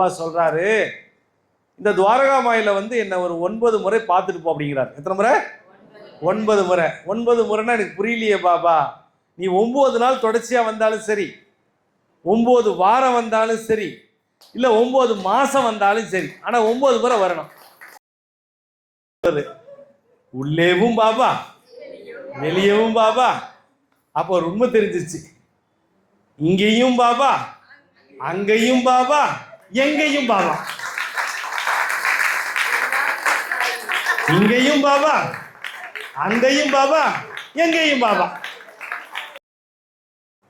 பாபா சொல்றாரு, இந்த துவாரகா மாயில என்ன ஒரு 9 முறை பார்த்துட்டு போ அப்படிங்கிறார். எத்தனை முறை? 9 முறை. 9 முறைன்னா எனக்கு புரியலையே பாபா. நீ 9 நாள் தொடர்ச்சியா வந்தாலும் சரி, 9 வாரம் வந்தாலும் சரி, இல்ல 9 மாசம் வந்தாலும் சரி, ஆனா 9 முறை வரணும். உள்ளேவும் பாபா, வெளியவும் பாபா. அப்போ ஒரு உண்மை தெரிஞ்சிச்சு. இங்கேயும் பாபா, அங்கேயும் பாபா, எங்கேயும் பாபா. இங்கேயும் பாபா, அங்கேயும் பாபா, எங்கேயும் பாபா.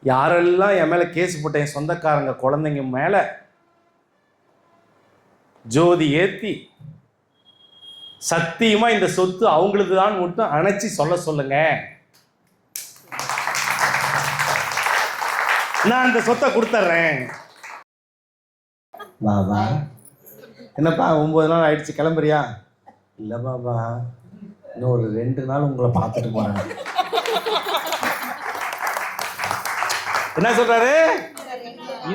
யாரெல்லாம் என் மேல கேஸ் போட்ட என் சொந்தக்காரங்க குழந்தைங்க மேல ஜோதி ஏத்தி சத்தியமா இந்த சொத்து அவங்களுக்கு தான் மட்டும் அணைச்சி சொல்லுங்க. நான் இந்த சொத்தை கொடுத்துட்றேன். பாபா என்னப்பா 9 நாள் ஆயிடுச்சு, கிளம்புறியா? இல்லை பாபா, இன்னும் ஒரு 2 நாள் உங்களை பார்த்துட்டு போறேன். என்ன சொல்றாரு?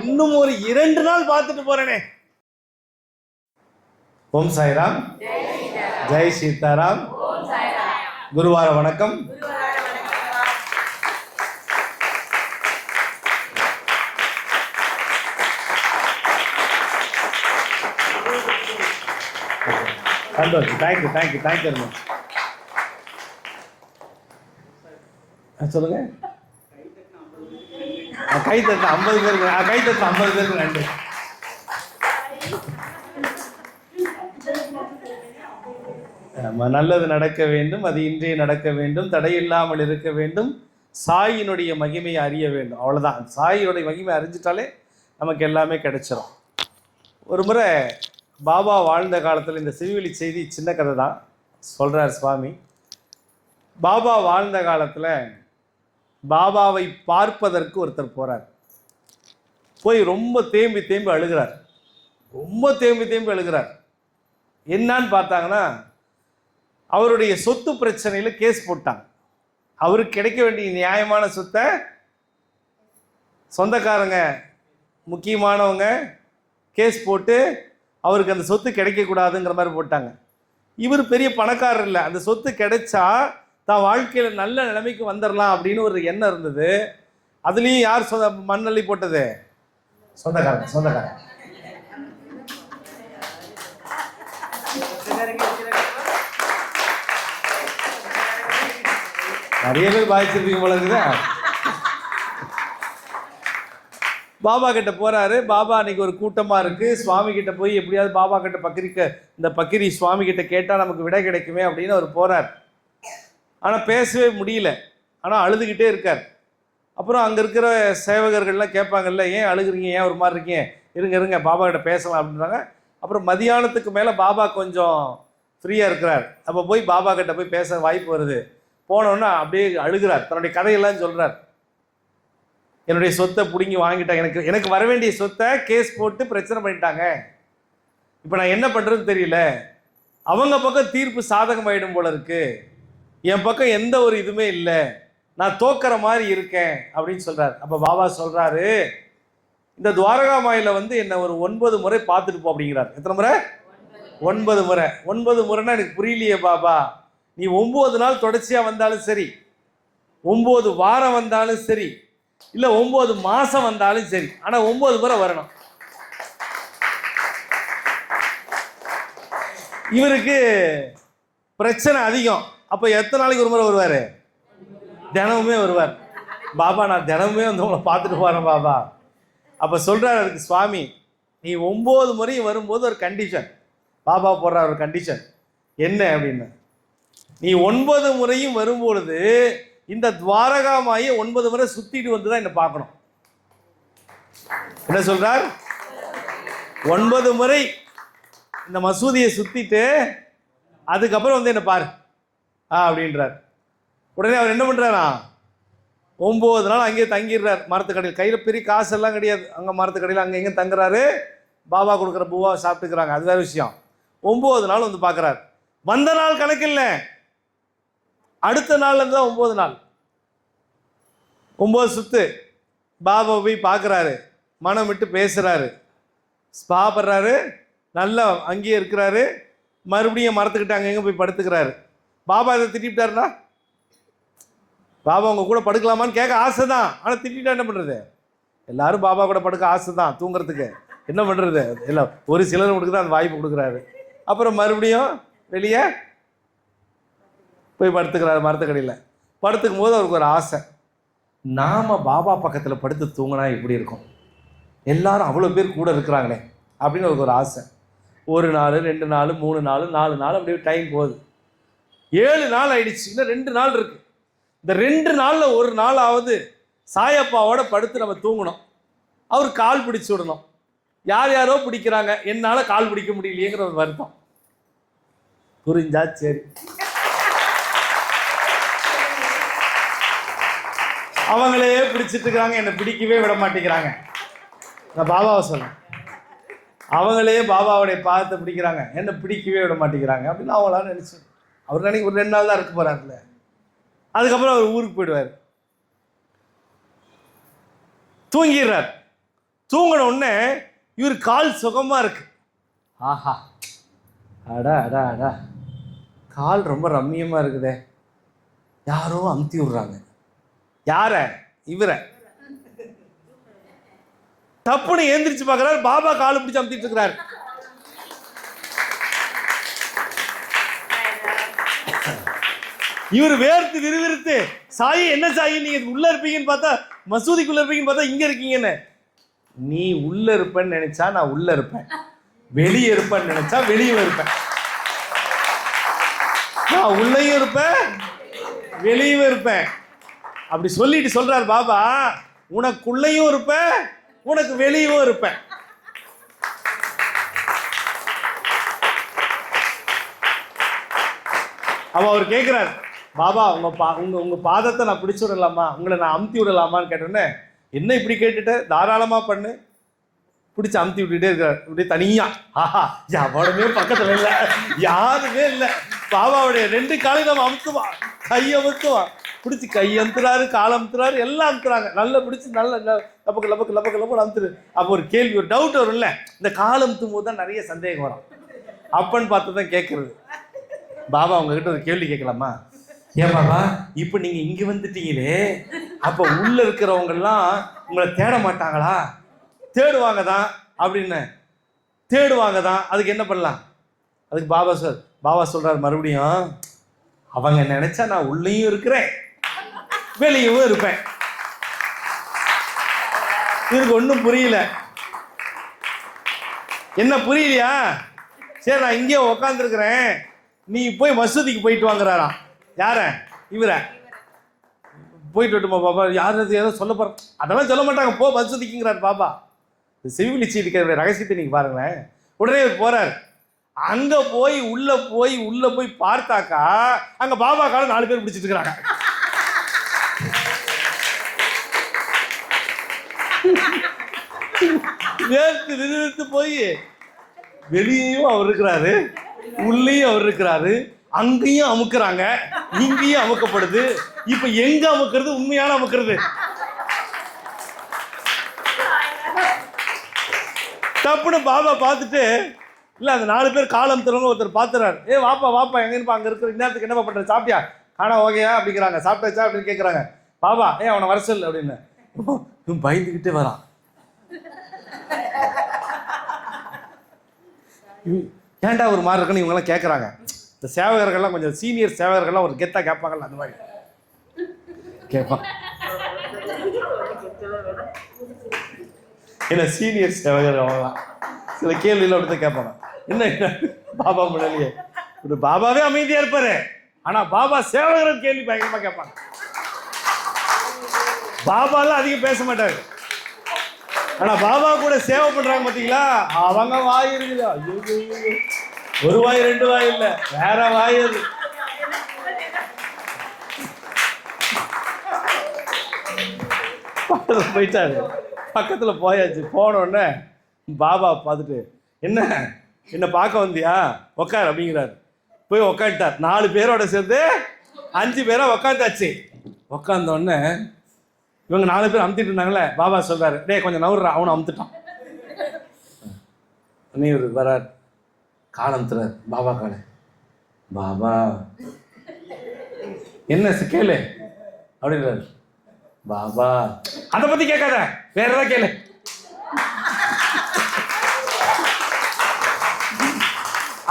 இன்னும் ஒரு 2 நாள் பார்த்துட்டு போறேனே. ஓம் சாய்ராம், ஜெய் சீதாராம், குருவார வணக்கம். சந்தோஷம். Thank you thank you thank you. சொல்லுங்க. கை தட்ட 50 பேருக்கு, கை தட்ட 50 பேருக்கு நன்றி. நல்லது நடக்க வேண்டும், அது இன்றே நடக்க வேண்டும், தடையில்லாமல் இருக்க வேண்டும், சாயினுடைய மகிமையை அறிய வேண்டும். அவ்வளோதான். சாயினுடைய மகிமை அறிஞ்சிட்டாலே நமக்கு எல்லாமே கிடைச்சிடும். ஒரு முறை பாபா வாழ்ந்த காலத்தில், இந்த சிவிவெளி செய்தி சின்ன கதை தான் சொல்கிறார் சுவாமி. பாபா வாழ்ந்த காலத்தில் பாபாவை பார்ப்பதற்கு ஒருத்தர் போகிறார். போய் ரொம்ப தேம்பி தேம்பி அழுகிறார். ரொம்ப தேம்பி தேம்பி அழுகிறார். என்னான்னு பார்த்தாங்கன்னா, அவருடைய சொத்து பிரச்சனையில் கேஸ் போட்டாங்க. அவருக்கு கிடைக்க வேண்டிய நியாயமான சொத்தை சொந்தக்காரங்க முக்கியமானவங்க கேஸ் போட்டு அவருக்கு அந்த சொத்து கிடைக்கக்கூடாதுங்கிற மாதிரி போட்டாங்க. இவர் பெரிய பணக்காரர் இல்லை. அந்த சொத்து கிடைச்சா தான் வாழ்க்கையில் நல்ல நிலைமைக்கு வந்துடலாம் அப்படின்னு ஒரு எண்ணம் இருந்தது. அதுலேயும் யார் மண்ணள்ளி போட்டது? சொந்தக்காரங்க. சொந்தக்காரங்க நிறைய பேர் பாதிச்சிருப்பீங்க போல இருக்குதா. பாபா கிட்ட போறாரு. பாபா அன்னைக்கு ஒரு கூட்டமா இருக்கு. சுவாமி கிட்ட போய் எப்படியாவது பாபா கிட்ட இந்த பக்கிரி சுவாமி கிட்ட கேட்டா நமக்கு விடை கிடைக்குமே அப்படின்னு அவர் போறார். ஆனா பேசவே முடியல. ஆனா அழுதுகிட்டே இருக்கார். அப்புறம் அங்க இருக்கிற சேவகர்கள்லாம் கேட்பாங்கல்ல, ஏன் அழுகுறீங்க, ஏன் ஒரு மாதிரி இருக்கீங்க, இருங்க பாபா கிட்ட பேசலாம் அப்படின்றாங்க. அப்புறம் மதியானத்துக்கு மேல பாபா கொஞ்சம் ஃப்ரீயா இருக்கிறார். அப்போ போய் பாபா கிட்ட போய் பேச வாய்ப்பு வருது. போனோன்னா அப்படியே அழுகிறார். தன்னுடைய கதையெல்லாம் சொல்றார். என்னுடைய சொத்தை பிடுங்கி வாங்கிட்டாங்க, எனக்கு வர வேண்டிய சொத்தை கேஸ் போட்டு பிரச்சனை பண்ணிட்டாங்க. இப்போ நான் என்ன பண்ணுறதுன்னு தெரியல. அவங்க பக்கம் தீர்ப்பு சாதகமாயிடும் போல இருக்கு, என் பக்கம் எந்த ஒரு இதுவுமே இல்லை, நான் தோக்கிற மாதிரி இருக்கேன் அப்படின்னு சொல்றாரு. அப்போ பாபா சொல்றாரு, இந்த துவாரகா மாயில என்ன ஒரு 9 முறை பார்த்துட்டு போ அப்படிங்கிறார். எத்தனை முறை? 9 முறை. 9 முறைன்னா எனக்கு புரியலையே பாபா. நீ 9 நாள் தொடர்ச்சியா வந்தாலும் சரி, 9 வாரம் வந்தாலும் சரி, இல்ல 9 மாசம் வந்தாலும் சரி, ஆனா 9 முறை வரணும். இவருக்கு பிரச்சனை அதிகம். அப்ப எத்தனை நாளைக்கு ஒரு முறை வருவாரு? தினமுமே வருவார். பாபா நான் தினமுமே உங்களை பார்த்துட்டு போறேன் பாபா. அப்ப சொல்றாரு அதுக்கு சுவாமி, நீ 9 முறையும் வரும்போது ஒரு கண்டிஷன். பாபா போடுற ஒரு கண்டிஷன் என்ன அப்படின்னு, நீ 9 முறையும் வரும்பொழுது இந்த துவாரகா மாயை 9 முறை சுத்திட்டு வந்துதான் என்ன பார்க்கணும். என்ன சொல்றார்? 9 முறை இந்த மசூதியை சுத்திட்டு அதுக்கப்புறம் என்ன பாரு அப்படின்றார். உடனே அவர் என்ன பண்றாரா, 9 நாள் அங்கேயே தங்கிடுறார் மரத்துக்கடையில். கையில் பெரிய காசெல்லாம் கிடையாது. அங்கே மரத்துக்கடையில் அங்கே எங்கே தங்குறாரு. பாபா கொடுக்குற பூவா சாப்பிட்டுக்கிறாங்க, அது வேறு விஷயம். 9 நாள் பார்க்குறாரு. வந்த நாள் கணக்கில்லை, அடுத்த நாள்ல இருந்து தான் 9 நாள். 9 சுத்து பாபா போய் பார்க்குறாரு, மனம் விட்டு பேசுகிறாரு. ஸ்பா படுறாரு, நல்லா அங்கேயே இருக்கிறாரு, மறுபடியும் மரத்துக்கிட்ட அங்கே எங்கே போய் படுத்துக்கிறாரு. பாபா இதை திட்டாருனா, பாபா உங்க கூட படுக்கலாமான்னு கேட்க ஆசை தான், ஆனால் திட்டா என்ன பண்ணுறது? எல்லாரும் பாபா கூட படுக்க ஆசை தான், தூங்குறதுக்கு என்ன பண்ணுறது? இல்லை, ஒரு சிலர் கொடுக்கு தான் அந்த வாய்ப்பு கொடுக்குறாரு. அப்புறம் மறுபடியும் வெளியே போய் படுத்துக்கிறாரு மரத்துக்கடியில். படுத்துக்கும் போது அவருக்கு ஒரு ஆசை, நாம் பாபா பக்கத்தில் படுத்து தூங்கினா எப்படி இருக்கும், எல்லாரும் அவ்வளோ பேர் கூட இருக்கிறாங்களே அப்படின்னு அவருக்கு ஒரு ஆசை. 1 நாள் 2 நாள் 3 நாள் 4 நாள் அப்படியே டைம் போகுது. 7 நாள் ஆயிடுச்சு, இன்னும் 2 நாள் இருக்கு. இந்த 2 நாளில் ஒரு நாளாவது சாயப்பாவோட படுத்து நம்ம தூங்கணும். அவர் கால் பிடிச்சி விடணும். யார் யாரோ பிடிக்கிறாங்க, என்னால் கால் பிடிக்க முடியலையேங்கிற ஒரு வருத்தம். புரிஞ்சா? சரி. அவங்களே பிடிச்சிட்டு இருக்கிறாங்க, என்னை பிடிக்கவே விட மாட்டேங்கிறாங்க. நான் பாபாவை சொன்னேன், அவங்களே பாபாவுடைய பாதத்தை பிடிக்கிறாங்க, என்னை பிடிக்கவே விட மாட்டேங்கிறாங்க அப்படின்னு அவங்களாம் நினச்சி. அவர் நினைக்க ஒரு 2 நாள் தான் இருக்க போகிறாருல, அதுக்கப்புறம் அவர் ஊருக்கு போயிடுவார். தூங்கிடுறார். தூங்கின உடனே இவர் கால் சுகமாக இருக்கு. ஆஹா, அடா அடா அடா, கால் ரொம்ப ரம்மியமாக இருக்குதே. யாரோ அமுத்தி விடுறாங்க. யார? இவரை. தப்புன்னு ஏந்திரிச்சு பார்க்குறாரு, பாபா காலை பிடிச்சி அமுத்திட்டு இருக்கிறாரு. இவர் வேர்த்து விறுவிறுத்து, சாயி என்ன சாயி நீங்க உள்ள இருப்பீங்கன்னு பார்த்தா, மசூதிக்குள்ள இருப்பீங்கன்னு பார்த்தா இங்க இருக்கீங்கன்னு. நீ உள்ள இருப்பேன்னு நினைச்சா நான் உள்ள இருப்பேன், வெளியே இருப்பேன்னு நினைச்சா வெளியும் இருப்பேன். நான் உள்ளேயும் இருப்பேன், வெளியும் இருப்பேன். அப்படி சொல்லிட்டு சொல்றாரு பாபா, உனக்குள்ளேயும் இருப்பேன், உனக்கு வெளியும் இருப்பேன். அவ அவர் கேட்கிறார், பாபா உங்க பாதத்தை நான் பிடிச்சு விடலாமா, உங்களை நான் அமுத்தி விடலாமான்னு கேட்டோன்னே, என்ன இப்படி கேட்டுட்ட, தாராளமா பண்ணு. பிடிச்சி அமுத்தி விட்டுட்டே இருக்காரு. இப்படி தனியா, ஆஹா, எவனுமே பக்கத்துல இல்லை, யாருமே இல்லை. பாபாவுடைய 2 காலையும் நம்ம அமுத்துவான், கையை அமுத்துவான். பிடிச்சி கை அமுத்துறாரு, காலை அமுத்துறாரு, எல்லாம் அமுத்துறாங்க. நல்லா பிடிச்சி நல்ல லபக்கு லபக்கு லபக்கு லபக்கு அமுத்துரு. அப்போ ஒரு கேள்வி, ஒரு டவுட் வரும்ல, இந்த காலை அமுத்தும் போது தான் நிறைய சந்தேகம் வரும். அப்பன்னு பார்த்து தான் கேட்கறது. பாபா உங்ககிட்ட ஒரு கேள்வி கேட்கலாமா? ஏன் பாபா, இப்போ நீங்க இங்க வந்துட்டீங்களே, அப்ப உள்ள இருக்கிறவங்கெல்லாம் உங்களை தேட மாட்டாங்களா? தேடுவாங்க தான் அப்படின்னு. தேடுவாங்க தான், அதுக்கு என்ன பண்ணலாம்? அதுக்கு பாபா சொல்றாரு மறுபடியும், அவங்க நினைச்சா நான் உள்ளேயும் இருக்கிறேன், வெளியும் இருப்பேன். இதுக்கு ஒன்றும் புரியல. என்ன புரியலையா? சரி, நான் இங்கே உக்காந்துருக்கிறேன், நீ போய் மசூதிக்கு போயிட்டு வாங்குறாராம். யார? இவர. போயிட்டு வரட்டுமா பாபா? யாரு ஏதோ சொல்ல போற? அதெல்லாம் சொல்ல மாட்டாங்க, போ மசூதிக்குங்கிறார் பாபா. செவிலிச்சி இருக்கிற ரகசியத்தை நீங்க பாருங்களேன். உடனே போறார். அங்க போய் உள்ள போய் பார்த்தாக்கா அங்க பாபா கால 4 பேர் பிடிச்சிட்டு இருக்கிறாங்க. வேர்த்து போய் வெளியேயும் அவர் இருக்கிறாரு, உள்ளேயும் அவர் இருக்கிறாரு, அங்கேயும் அமுக்குறாங்க, இங்கேயும் அமுக்கப்படுது. இப்ப எங்க அமுக்கிறது? உண்மையான அமுக்கிறது. தப்புன்னு பாபா பார்த்துட்டு, இல்ல அந்த 4 பேர் காலம் தருவங்க ஒருத்தர் பார்த்துறாரு. வாப்பா எங்கன்னு அங்க இருக்கிற நேரத்துக்கு என்னப்பா பண்ற, சாப்பிட்டியா? ஆனா ஓகேயா அப்படிங்கிறாங்க. சாப்பிட்டாச்சா அப்படின்னு கேட்கறாங்க. பாபா அவனை வர சொல்லு அப்படின்னு. பயந்துகிட்டே வரான். ஏன்டா ஒரு மாதிரி இருக்குன்னு இவங்கெல்லாம் கேட்குறாங்க. இந்த சேவகர்கள்லாம் கொஞ்சம் சீனியர் சேவகர்கள்லாம் ஒரு கெத்தா கேட்பாங்கல்ல, அந்த மாதிரி கேட்பான். என்ன சீனியர் சேவகர் அவங்களாம் சில கேள்வியில் அப்படித்தான் கேட்பாங்க. என்ன பாபா முன்னாடியே ஒரு பாபாவே அமைதியா இருப்பாரு, ஆனா பாபா சேவகர் கேள்வி பயங்கரமா கேட்பாங்க. பாபாலாம் அதிகம் பேச மாட்டாரு, ஆனா பாபா கூட சேவை பண்றாங்க பாத்தீங்களா, அவங்க வாய் இருக்குதா, ஒரு வாய் 2 வாய் இல்ல, வேற வாய். அது பக்கத்துல போயிட்டாரு. பக்கத்துல போயாச்சு. போன உடனே பாபா பார்த்துட்டு, என்ன பார்க்க வந்தியா, உக்கார் அப்படிங்கிறாரு. போய் உக்காந்துட்டார். 4 பேரோட சேர்ந்து 5 பேரா உக்காந்தாச்சு. உக்காந்த உடனே இவங்க 4 பேர் அமுத்திட்டு இருந்தாங்களே, பாபா சொல்றாரு, டே கொஞ்சம் நவுறா, அவனை அமுத்துட்டான். நீ வரார், காலம் தரார் பாபா காலை. பாபா என்ன கேளு அப்படின்றாரு. பாபா அதை பத்தி கேட்காத, வேற ஏதாவது கேளு.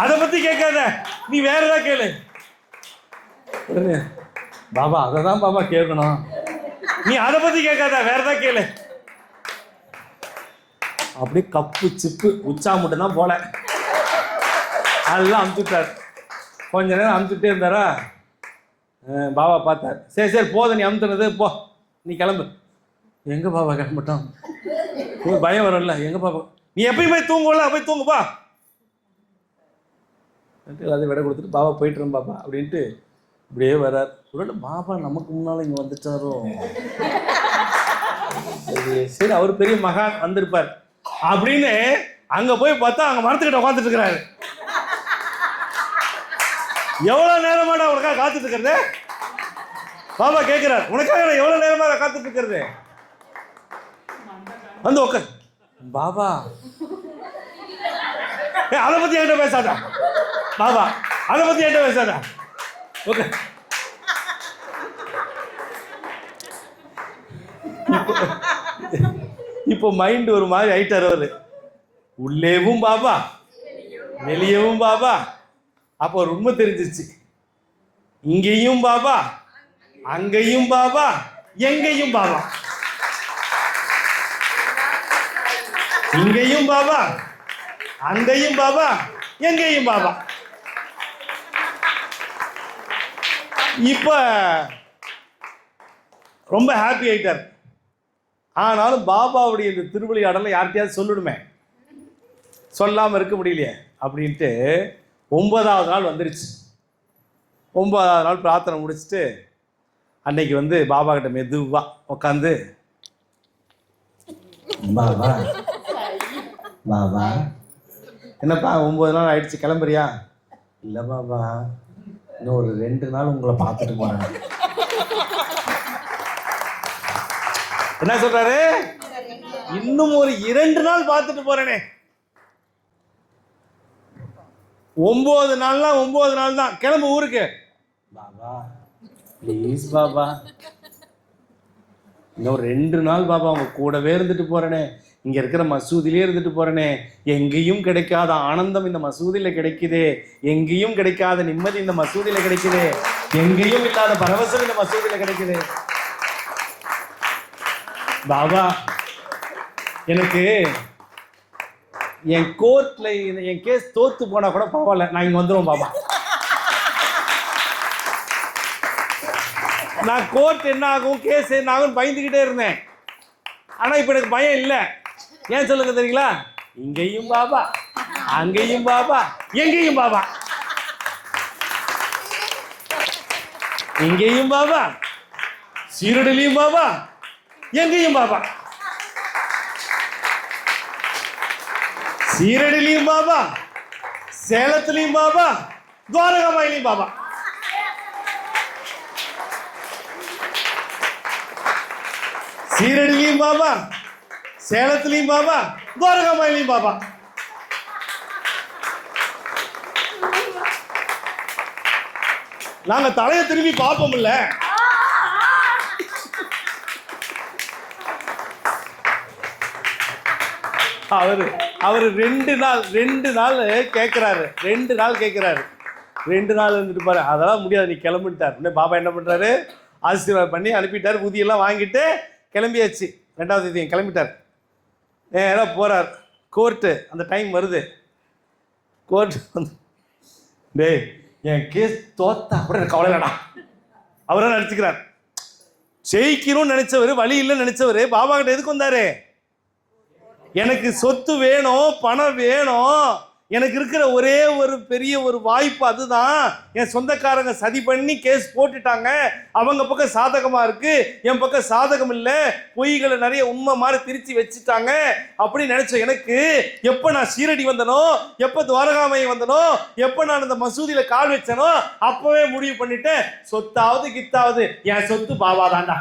அதை பத்தி கேட்காத, நீ வேற ஏதாவது கேளு. பாபா அதை தான் பாபா கேட்கணும், நீ அதை பத்தி கேட்காத, வேற ஏதாவது கேளு. அப்படி கப்பு சிப்பு உச்சா மட்டும் தான் போல, அதெல்லாம் அமுச்சுட்டார். கொஞ்ச நேரம் அமுச்சுட்டே இருந்தாரா, பாபா பார்த்தார். சரி சரி போதும், நீ அமுத்துனது போ, நீ கிளம்பு. எங்க பாபா கிளம்பிட்டோம், பயம் வரும்ல. எங்க பாபா, நீ எப்பயும் போய் தூங்குவல, போய் தூங்குப்பா. எல்லாத்தையும் விட கொடுத்துட்டு பாபா போயிட்டுரும் பாபா அப்படின்ட்டு இப்படியே வர்றார். ஒருவேளை பாபா நமக்கு முன்னால இங்கே வந்துட்டாரோ, சரி அவர் பெரிய மகான் வந்திருப்பார் அப்படின்னு அங்க போய் பார்த்தா அங்க மரத்துக்கிட்ட உட்காந்துட்டு இருக்கிறாரு. எவ்வளவு நேரமாடா உனக்காக காத்துட்டு இருக்கிறது? பாபா கேட்கிறார், உனக்காக எவ்வளவு நேரமாக காத்துட்டு இருக்கிறது? வந்து உட்கார். பாபா அதை பத்தி என்கிட்ட பேசாதா, பாபா அதை பத்தி என்கிட்ட பேசாதா. ஓகே, இப்போ மைண்ட் ஒரு மாதிரி ஆயிட்டார் அவரு. உள்ளேவும் பாபா வெளியவும் பாபா. அப்போ ஒரு உண்மை தெரிஞ்சிருச்சு, இங்கேயும் பாபா அங்கேயும் பாபா எங்கேயும் பாபா. இங்கேயும் பாபா அங்கேயும் பாபா எங்கேயும் பாபா. இப்ப ரொம்ப ஹாப்பி ஆயிட்டார். ஆனாலும் பாபாவுடைய இந்த திருவிளையாடலை யார்கிட்டயாவது சொல்லணுமே, சொல்லாம இருக்க முடியலையே அப்படின்ட்டு 9வது நாள் வந்துருச்சு. 9வது நாள் பிரார்த்தனை முடிச்சுட்டு அன்னைக்கு வந்து பாபா கிட்ட மெதுவா உட்காந்து, பாபா பாபா என்னப்பா 9 நாள் ஆயிடுச்சு, கிளம்புறியா? இல்லை பாபா, இன்னும் ஒரு 2 நாள் உங்களை பார்த்துட்டு போறேன். என்ன சொல்றாரு? இன்னும் ஒரு 2 நாள் பார்த்துட்டு போறேனே. 9 நாள்னா 9 நாள் தான், கிளம்பு ஊருக்கு. பாபா ப்ளீஸ் பாபா, இன்னும் 2 நாள் பாபா உங்க கூடவே இருந்துட்டு போறேனே, இங்க இருக்கிற மசூதியிலே இருந்துட்டு போறேனே. எங்கேயும் கிடைக்காத ஆனந்தம் இந்த மசூதியில கிடைக்குதே, எங்கேயும் கிடைக்காத நிம்மதி இந்த மசூதியில கிடைக்குதே, எங்கேயும் இல்லாத பரவசம் இந்த மசூதியில கிடைக்குது. பாபா எனக்கு என் கோர்ட்ல என் கேஸ் தோத்து போனா கூட பரவாயில்ல, நான் இங்க வந்துடுவோம் பாபா. நான் கோர்ட் என்ன ஆகும், கேஸ் என்ன ஆகும் பயந்துகிட்டே இருந்தேன். ஆனா இப்ப எனக்கு பயம் இல்லை. ஏன் சொல்லுங்க தெரியுங்களா? இங்கேயும் பாபா அங்கேயும் பாபா எங்கேயும் பாபா. இங்கேயும் பாபா, சீரடிலையும் பாபா, எங்கேயும் பாபா. சீரடிலையும் பாபா, சேலத்திலையும் பாபா, துவாரகாமாயிலையும் பாபா. சீரடிலையும் பாபா, சேலத்திலையும் பாபா, துவாரகாமாயிலையும் பாபா. நாங்க தலையை திரும்பி பார்ப்போம் இல்ல. அவரு 2 நாள் கேட்கிறாரு. 2 நாள் கேட்கிறாரு. 2 நாள் இருந்துட்டு பாரு, அதெல்லாம் முடியாது, நீ கிளம்பிட்டார். பாபா என்ன பண்றாரு, ஆசீர்வாதம் பண்ணி அனுப்பிட்டார். ஊதியெல்லாம் வாங்கிட்டு கிளம்பியாச்சு. 2வது தேதி கிளம்பிட்டார். நேராக போறார் கோர்ட்டு. அந்த டைம் வருது. கோர்ட் வந்து, டேய் என் கேஸ் தோத்தா கூட எனக்கு கவலை இல்லடா. அவரை நினச்சிக்கிறார். ஜெயிக்கணும்னு நினைச்சவர், வழி இல்லைன்னு நினைச்சவர் பாபா கிட்ட எதுக்கு வந்தாரு? எனக்கு சொத்து வேணும், பணம் வேணும், எனக்கு இருக்கிற ஒரே ஒரு பெரிய ஒரு வாய்ப்பு அதுதான். என் சொந்தக்காரங்க சதி பண்ணி கேஸ் போட்டுட்டாங்க, அவங்க பக்கம் சாதகமா இருக்கு, என் பக்கம் சாதகம் இல்லை, பொய்களை நிறைய உண்மை மாதிரி திரிச்சு வச்சுட்டாங்க அப்படின்னு நினைச்ச எனக்கு எப்ப நான் சீரடி வந்தனோ, எப்ப துவாரகாமாயி வந்தனோ, எப்ப நான் இந்த மசூதியில கால் வச்சனோ அப்பவே முடிவு பண்ணிட்டேன், சொத்தாவது கித்தாவது என் சொத்து பாபா தாண்டா.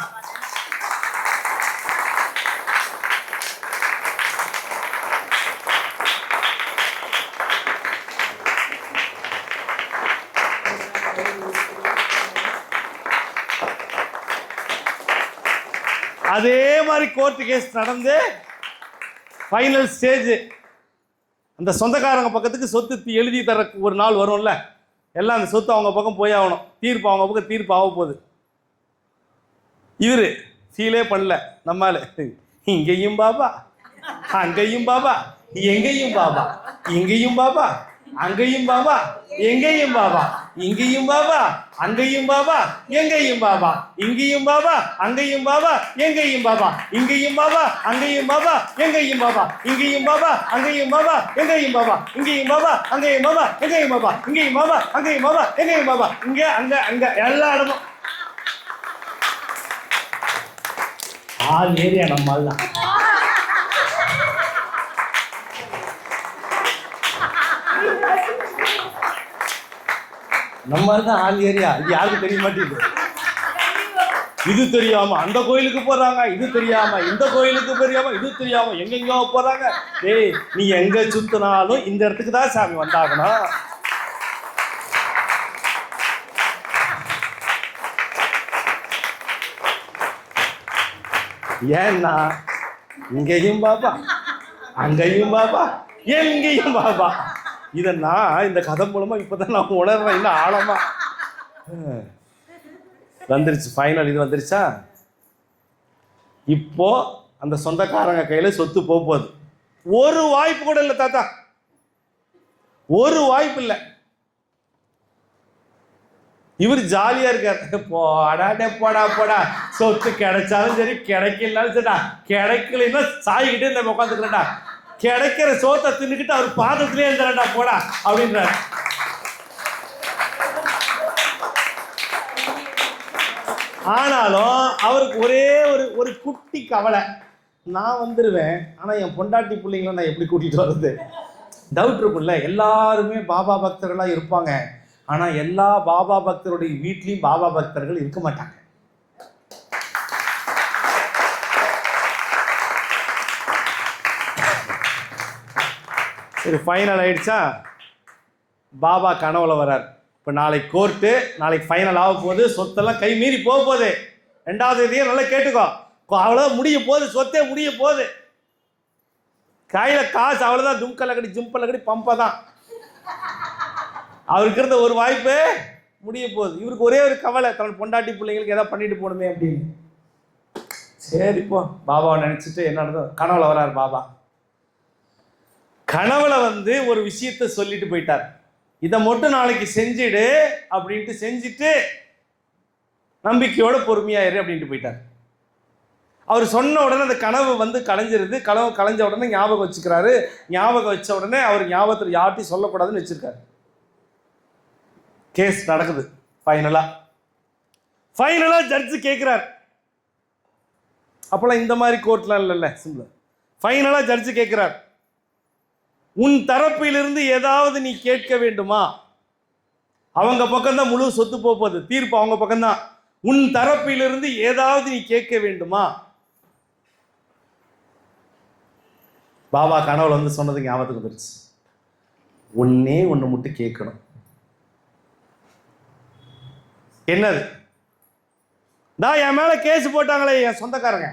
அதே மாதிரி கோர்ட் கேஸ் நடந்து ஃபைனல் ஸ்டேஜ். அந்த சொந்தக்காரங்க பக்கத்துக்கு சொத்து எழுதி தர ஒரு நாள் வரும்ல, எல்லாம் அந்த சொத்து அவங்க பக்கம் போய் ஆகணும். தீர்ப்பு அவங்க பக்கம் தீர்ப்பு ஆக போகுது. இவரு ஃபீலே பண்ணல. நம்மால் இங்கேயும் பாபா, அங்கேயும் பாபா, எங்கேயும் பாபா, இங்கேயும் பாபா, அங்கேயும் பாபா, எங்கேயும் பாபா, இங்கேயும் பாபா, அங்கேயும் பாபா, எங்கேயும் பாபா, இங்கேயும் பாபா, அங்கேயும் பாபா, எங்கேயும் பாபா, இங்கேயும் பாபா, அங்கேயும் பாபா, எங்கேயும் பாபா, இங்கேயும் பாபா, அங்கேயும் பாபா, எங்கேயும் பாபா, இங்கேயும் பாபா, அங்கேயும் பாபா, எங்கேயும் பாபா, இங்கேயும் பாபா, அங்கேயும் பாபா, எங்கேயும் பாபா, இங்க அங்க அங்க எல்லா இடமும் ஆள் ஏரியா நம்மால் தான். நம்ம தான் ஆள் ஏரியா. இது யாருக்கு தெரிய மாட்டேங்குது. இது தெரியாம அந்த கோயிலுக்கு போறாங்க, இது தெரியாம இந்த கோயிலுக்கு தெரியாம, இது தெரியாம எங்கெங்கோ போறாங்க. ஏய், நீ எங்க சுத்தினாலும் இந்த இடத்துக்கு தான் சாமி வந்தாகணும். ஏன்னா இங்கேயும் பாபா, அங்கேயும் பாபா, எங்கேயும் பாபா. இதை நான் இந்த கதை மூலமா இப்பதான் நான் உணர்றேன். இன்னும் ஆழமா வந்துருச்சு. ஃபைனல் இது வந்துருச்சா? இப்போ அந்த சொந்தக்காரங்க கையில சொத்து போகுது. ஒரு வாய்ப்பு கூட இல்லை தாத்தா, ஒரு வாய்ப்பு இல்லை. இவர் ஜாலியா இருக்காரு. போடா போடா போடா, சொத்து கிடைச்சாலும் சரி கிடைக்கலாலும் சரிடா, கிடைக்கலன்னா சாய்கிட்டே இந்த உட்காந்துக்கிறேன்டா, கிடைக்கிற சோத்தை தின்னுக்கிட்டு அவர் பாதத்திலே இருந்தாடா போடா அப்படின்றார். ஆனாலும் அவருக்கு ஒரே ஒரு குட்டி கவலை, நான் வந்துடுவேன், ஆனால் என் பொண்டாட்டி பிள்ளைங்களை நான் எப்படி கூட்டிகிட்டு வர்றது? டவுட் இருக்குல்ல. எல்லாருமே பாபா பக்தர்களாக இருப்பாங்க, ஆனால் எல்லா பாபா பக்தருடைய வீட்லேயும் பாபா பக்தர்கள் இருக்க மாட்டாங்க. சரி, ஃபைனல் ஆயிடுச்சா? பாபா கனவுல வர்றார். இப்போ நாளைக்கு கோர்ட்டு, நாளைக்கு ஃபைனல் ஆக போகுது. சொத்தெல்லாம் கை மீறி போக போகுது. 2வது இதையும் நல்லா கேட்டுக்கோ. அவ்வளோ முடிய போகுது, சொத்தே முடிய போகுது. கையில் காசு அவ்வளோதான், ஜும்கல்லக்கடி ஜும்பல்லக்கடி பம்பை தான். அவருக்கு இருந்த ஒரு வாய்ப்பு முடிய போகுது. இவருக்கு ஒரே ஒரு கவலை, தன்னோட பொண்டாட்டி பிள்ளைங்களுக்கு ஏதாவது பண்ணிட்டு போகணுமே அப்படின்னு. சரி, இப்போ பாபாவை நினச்சிட்டு என்ன நடந்தது? கனவுல வர்றார் பாபா. கனவுல ஒரு விஷயத்த சொல்லிட்டு போயிட்டார். இதை மட்டும் நாளைக்கு செஞ்சிடு அப்படின்ட்டு செஞ்சுட்டு நம்பிக்கையோட பொறுமையாயிரு அப்படின்ட்டு போயிட்டார். அவர் சொன்ன உடனே அந்த கனவு கலைஞ்சிருது. கனவு கலைஞ்ச உடனே ஞாபகம் வச்சுக்கிறாரு. ஞாபகம் வச்ச உடனே அவர் ஞாபகத்தில் யார்ட்டையும் சொல்லக்கூடாதுன்னு வச்சிருக்காரு. கேஸ் நடக்குது. ஃபைனலா ஜட்ஜு கேட்கிறார். அப்பெல்லாம் இந்த மாதிரி கோர்ட்லாம் இல்லைல்ல, சிம்பிள். ஃபைனலா ஜட்ஜு கேட்கிறார், உன் தரப்பிலிருந்து ஏதாவது நீ கேட்க வேண்டுமா? அவங்க பக்கம்தான் முழு சொத்து போகுது, தீர்ப்பு அவங்க பக்கம்தான். உன் தரப்பிலிருந்து ஏதாவது நீ கேட்க வேண்டுமா? பாபா கனவுல சொன்னது ஞாபகத்துக்கு வந்துருச்சு. ஒன்னே ஒன்று மட்டும் கேட்கணும். என்னது? நான் என் மேல கேஸ் போட்டாங்களே என் சொந்தக்காரங்க,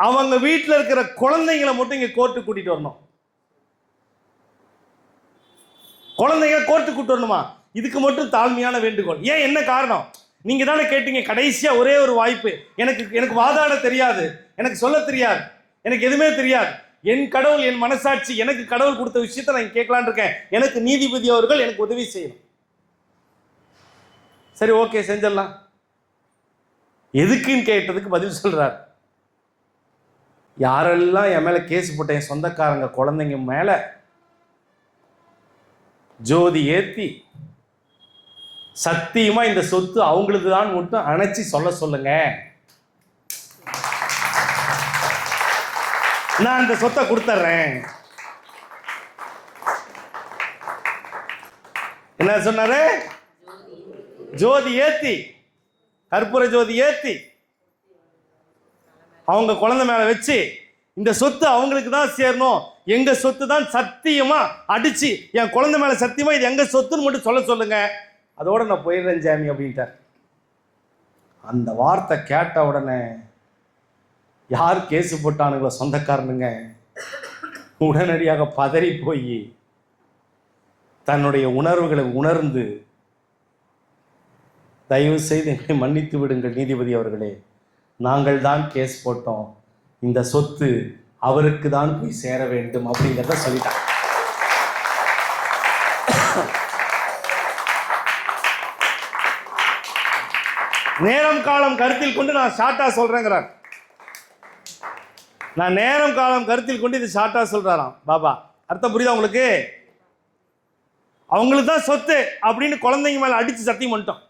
அவங்க வீட்டில் இருக்கிற குழந்தைங்களை மட்டும் இங்க கோர்ட்டு கூட்டிட்டு வரணும். குழந்தைங்க கோர்ட்டு கூட்டு வரணுமா? இதுக்கு மட்டும் தாழ்மையான வேண்டுகோள். ஏன், என்ன காரணம்? நீங்க தானே கேட்டீங்க கடைசியா ஒரே ஒரு வாய்ப்பு. எனக்கு வாதாட தெரியாது, எனக்கு சொல்ல தெரியாது, எனக்கு எதுவுமே தெரியாது. என் கடவுள், என் மனசாட்சி எனக்கு கடவுள் கொடுத்த விஷயத்தை நான் கேட்கலான் இருக்கேன். எனக்கு நீதிபதி அவர்கள் எனக்கு உதவி செய்யணும். சரி, ஓகே, செஞ்சிடலாம். எதுக்குன்னு கேட்டதுக்கு பதில் சொல்றார், யாரெல்லாம் என் மேல கேஸ் போட்ட என் சொந்தக்காரங்க குழந்தைங்க மேல ஜோதி ஏத்தி சத்தியமா இந்த சொத்து அவங்களுக்கு தான் மட்டும் அணைச்சி சொல்லுங்க. நான் இந்த சொத்தை கொடுத்துறேன். என்ன சொன்னாரு? ஜோதி ஏத்தி, கற்பூர ஜோதி ஏத்தி அவங்க குழந்தை மேல வச்சு இந்த சொத்து அவங்களுக்கு தான் சேரணும், எங்க சொத்து தான், சத்தியமா அடிச்சு என் குழந்தை மேல சத்தியமா இது எங்க சொத்துன்னு மட்டும் சொல்லுங்க, அதோட நான் போயிடுறேன் சாமி அப்படின்ட்டார். அந்த வார்த்தை கேட்ட உடனே யார் கேஸ் போட்டானுங்களோ சொந்தக்காரனுங்க உடனடியாக பதறி போய் தன்னுடைய உணர்வுகளை உணர்ந்து, தயவு செய்து என்னை மன்னித்து விடுங்கள் நீதிபதி அவர்களே, நாங்கள் தான் கேஸ் போட்டோம், இந்த சொத்து அவருக்கு தான் போய் சேர வேண்டும் அப்படிங்கிறத சொல்லிட்டாங்க. நேரம் காலம் கருத்தில் கொண்டு நான் ஷார்ட்டா சொல்றேங்கிறார். நான் நேரம் காலம் கருத்தில் கொண்டு இது ஷார்ட்டா சொல்றாராம் பாபா. அர்த்தம் புரியுதா உங்களுக்கு? அவங்களுக்கு தான் சொத்து அப்படின்னு குழந்தைங்க மேல அடிச்சு சத்தியம் பண்ணிட்டோம்.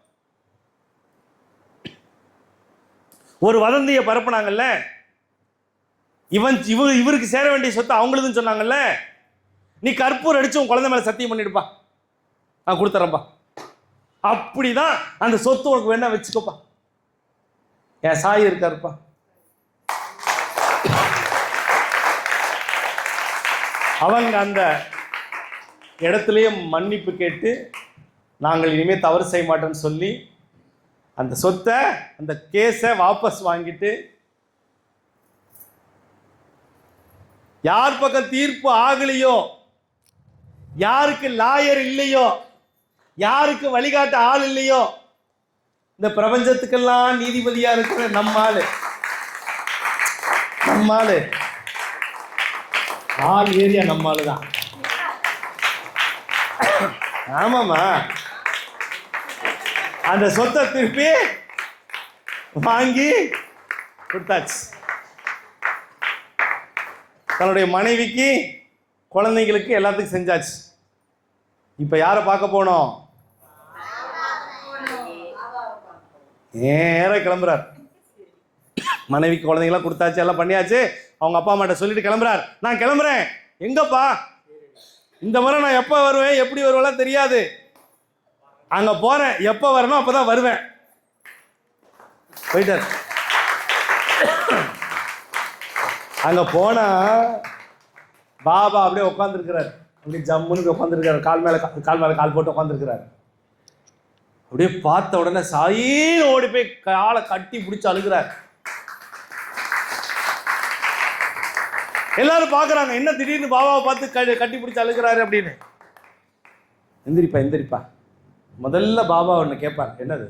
ஒரு வதந்தியை பரப்புனாங்கல்ல, இவருக்கு சேர வேண்டிய சொத்து அவங்களுதுன்னு சொன்னாங்கல்ல, நீ கற்பூர் அடிச்சு உன் குழந்தை மேல சத்தியம் பண்ணிடுப்பா, நான் கொடுத்துறேன்ப்பா, அப்படிதான் அந்த சொத்து உனக்கு வேணா வச்சுக்கோப்பா, என் சாய் இருக்காருப்பா. அவங்க அந்த இடத்துலயே மன்னிப்பு கேட்டு நாங்கள் இனிமே தவறு செய்ய மாட்டோம்னு சொல்லி அந்த சொத்தை, அந்த கேஸை வாபஸ் வாங்கிட்டு, யார் பக்கம் தீர்ப்பு ஆகலையோ, யாருக்கு லாயர் இல்லையோ, யாருக்கு வழிகாட்ட ஆள் இல்லையோ, இந்த பிரபஞ்சத்துக்கெல்லாம் நீதிபதியா இருக்கிற நம்மாளு ஆள் ஏரியா நம்மாளு தான். ஆமாமா, அந்த சொத்தை திருப்பி வாங்கி கொடுத்தாச்சு. தன்னுடைய மனைவிக்கு, குழந்தைங்களுக்கு, எல்லாத்துக்கும் செஞ்சாச்சு. இப்ப யாரை பார்க்க போனோம்? நேர கிளம்புறார். மனைவிக்கு குழந்தைங்களாம் கொடுத்தாச்சு, எல்லாம் பண்ணியாச்சு. அவங்க அப்பா அம்மாட்ட சொல்லிட்டு கிளம்புறார். நான் கிளம்புறேன். எங்கப்பா? இந்த முறை நான் எப்போ வருவேன், எப்படி வருவேன் தெரியாது, அங்க போறேன், எப்போ வரணும் அப்பதான் வருவேன். போயிட்டார். அங்க போனா பாபா அப்படியே உட்காந்துருக்கிறார். அப்படியே ஜம்முன்னு உட்காந்துருக்காரு. கால் மேல கால் போட்டு உட்காந்துருக்கிறார். அப்படியே பார்த்த உடனே சாயின்னு ஓடி போய் காலை கட்டி பிடிச்சு அழுகிறார். எல்லாரும் பாக்குறாங்க, என்ன திடீர்னு பாபாவை பார்த்து கட்டி பிடிச்சு அழுகிறாரு அப்படின்னு. எந்திரிப்பா. முதல்ல பாபா ஒண்ணு கேட்பார். என்னது?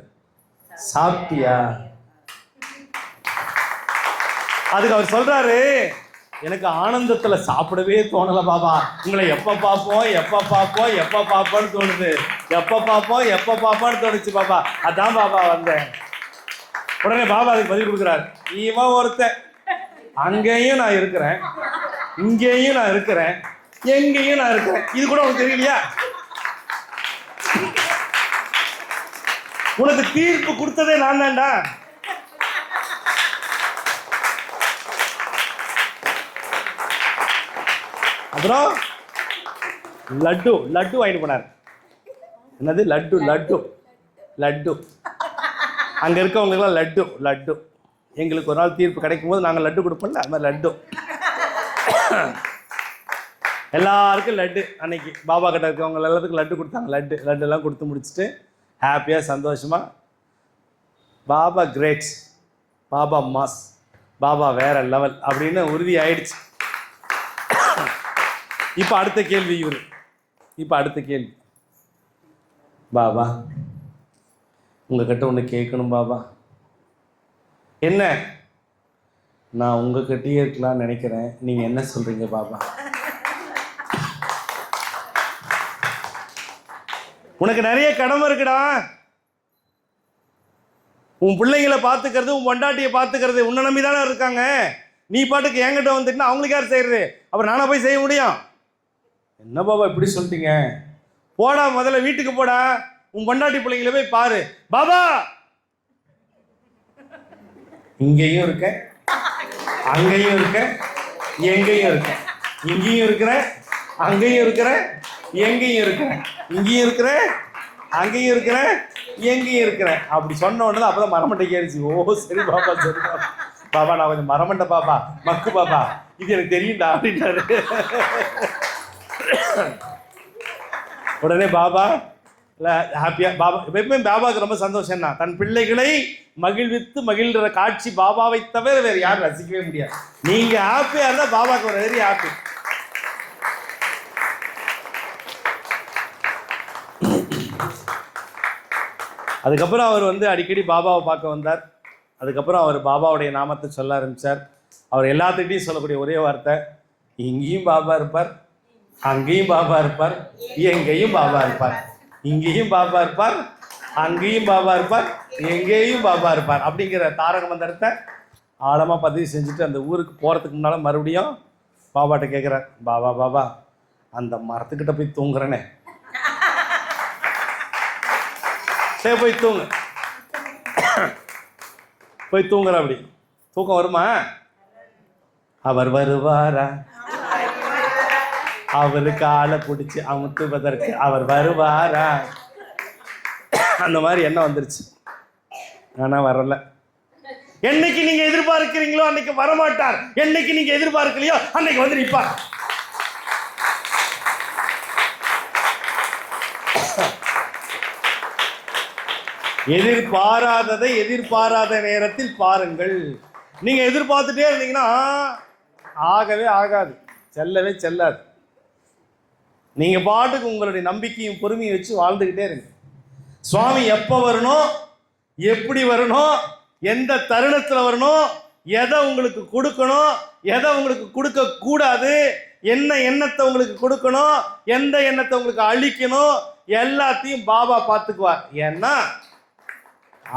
சாப்பிட்டியா? அதுக்கு அவர் சொல்றாரு, எனக்கு ஆனந்தத்துல சாப்பிடவே தோணல பாபா, உங்களை எப்ப பார்ப்போம்னு தோணுது, எப்ப பார்ப்போம்னு தோணுச்சு பாபா, அதான் பாபா வந்தேன். உடனே பாபா அதுக்கு பதில் கொடுக்குறாரு. இவன் ஒருத்தன், அங்கேயும் நான் இருக்கிறேன், இங்கேயும் நான் இருக்கிறேன், எங்கேயும் நான் இருக்கிறேன், இது கூட உனக்கு தெரியலையா? உனக்கு தீர்ப்பு கொடுத்ததே நான் தான்டா. அப்புறம் லட்டு வாங்கிட்டு போனார். என்னது? லட்டு. அங்க இருக்கவங்களுக்குலாம் லட்டு. எங்களுக்கு ஒரு நாள் தீர்ப்பு கிடைக்கும் போது நாங்கள் லட்டு கொடுப்போம்ல, அது மாதிரி லட்டு. எல்லாருக்கும் லட்டு. அன்னைக்கு பாபா கிட்ட இருக்கவங்க எல்லாத்துக்கும் லட்டு கொடுத்தாங்க. லட்டு எல்லாம் கொடுத்து முடிச்சுட்டு ஹாப்பியா சந்தோஷமா, பாபா கிரேட், பாபா மாஸ், பாபா வேற லெவல் அப்படின்னு உறுதி ஆயிடுச்சு. இப்ப அடுத்த கேள்வி, பாபா உங்ககிட்ட ஒன்று கேட்கணும் பாபா. என்ன? நான் உங்ககிட்டயே இருக்கலாம்னு நினைக்கிறேன், நீங்க என்ன சொல்றீங்க பாபா? உனக்கு நிறைய கடமை இருக்குடா. உன் பிள்ளைங்களை பார்த்துக்கிறது, உன் பொண்டாட்டியை பார்த்துக்கிறது உன்னை நம்பி தானே இருக்காங்க. நீ பாட்டுக்கு என்கிட்ட வந்துட்டுனா அவங்களுக்கு யார் செய்யறது? அப்புறம் நானா போய் செய்ய முடியும்? என்ன பாபா இப்படி சொல்லிட்டீங்க? போடா, முதல்ல வீட்டுக்கு போடா, உன் பொண்டாட்டி பிள்ளைங்களை போய் பாரு. பாபா இங்கேயும் இருக்க, அங்கேயும் இருக்க, எங்கேயும் இருக்க, இங்கேயும் இருக்கிறேன், அங்கேயும் இருக்கிறேன், எங்கேயும் இருக்கிறேன், இங்கேயும் இருக்கிறேன், அங்கேயும் இருக்கிறேன், எங்கேயும் இருக்கிறேன். அப்படி சொன்ன உடனே அப்பதான் மரமண்டை கேறிச்சு. ஓ சரி பாபா, சரி பாபா, நான் கொஞ்சம் மரமண்டை பாபா, மக்கு பாபா, இது எனக்கு தெரியும்டா அப்படின்றாரு. உடனே பாபா ஹாப்பியா, பாபா எப்பவுமே பாபாவுக்கு ரொம்ப சந்தோஷம் என்ன, தன் பிள்ளைகளை மகிழ்வித்து மகிழ்கிற காட்சி பாபாவை தவிர வேறு யாரும் ரசிக்கவே முடியாது. நீங்க ஹாப்பியா இருந்தா பாபாவுக்கு ஒரு வெரி ஹாப்பி. அதுக்கப்புறம் அவர் வந்து அடிக்கடி பாபாவை பார்க்க வந்தார். அதுக்கப்புறம் அவர் பாபாவுடைய நாமத்தை சொல்ல ஆரம்பித்தார். அவர் எல்லாத்துக்கிட்டையும் சொல்லக்கூடிய ஒரே வார்த்தை, இங்கேயும் பாபா இருப்பார், அங்கேயும் பாபா இருப்பார், எங்கேயும் பாபா இருப்பார், இங்கேயும் பாபா இருப்பார், அங்கேயும் பாபா இருப்பார், எங்கேயும் பாபா இருப்பார் அப்படிங்கிற தாரக மந்திரத்தை ஆழமாக பதிவு செஞ்சுட்டு அந்த ஊருக்கு போகிறதுக்கு முன்னால் மறுபடியும் பாபாட்ட கேட்குறார், பாபா பாபா அந்த மரத்துக்கிட்ட போய் தூங்குறேனே, சரி போய் தூங்கு, போய் தூங்குற. அப்படி தூக்கம் வருமா? அவர் வருவாரா, அவருக்கு ஆளை பிடிச்சி அமுத்துவதற்கு அவர் வருவாரா, அந்த மாதிரி எண்ணம் வந்துருச்சு. ஆனால் வரல. என்னைக்கு நீங்க எதிர்பார்க்கிறீங்களோ அன்னைக்கு வரமாட்டார், என்னைக்கு நீங்க எதிர்பார்க்கலையோ அன்னைக்கு வந்து நிற்பார். எதிர்பாராததை எதிர்பாராத நேரத்தில் பாருங்கள். நீங்க எதிர்பார்த்துட்டே இருந்தீங்கன்னா ஆகவே ஆகாது, செல்லவே செல்லாது. நீங்க பாட்டுக்கு உங்களுடைய நம்பிக்கையும் பொறுமையை வச்சு வாழ்ந்துகிட்டே இருங்க. சுவாமி எப்போ வரணும், எப்படி வரணும், எந்த தருணத்தில் வரணும், எதை உங்களுக்கு கொடுக்கணும், எதை உங்களுக்கு கொடுக்க கூடாது, என்ன எண்ணத்தை உங்களுக்கு கொடுக்கணும், எந்த எண்ணத்தை உங்களுக்கு அழிக்கணும், எல்லாத்தையும் பாபா பார்த்துக்குவார். ஏன்னா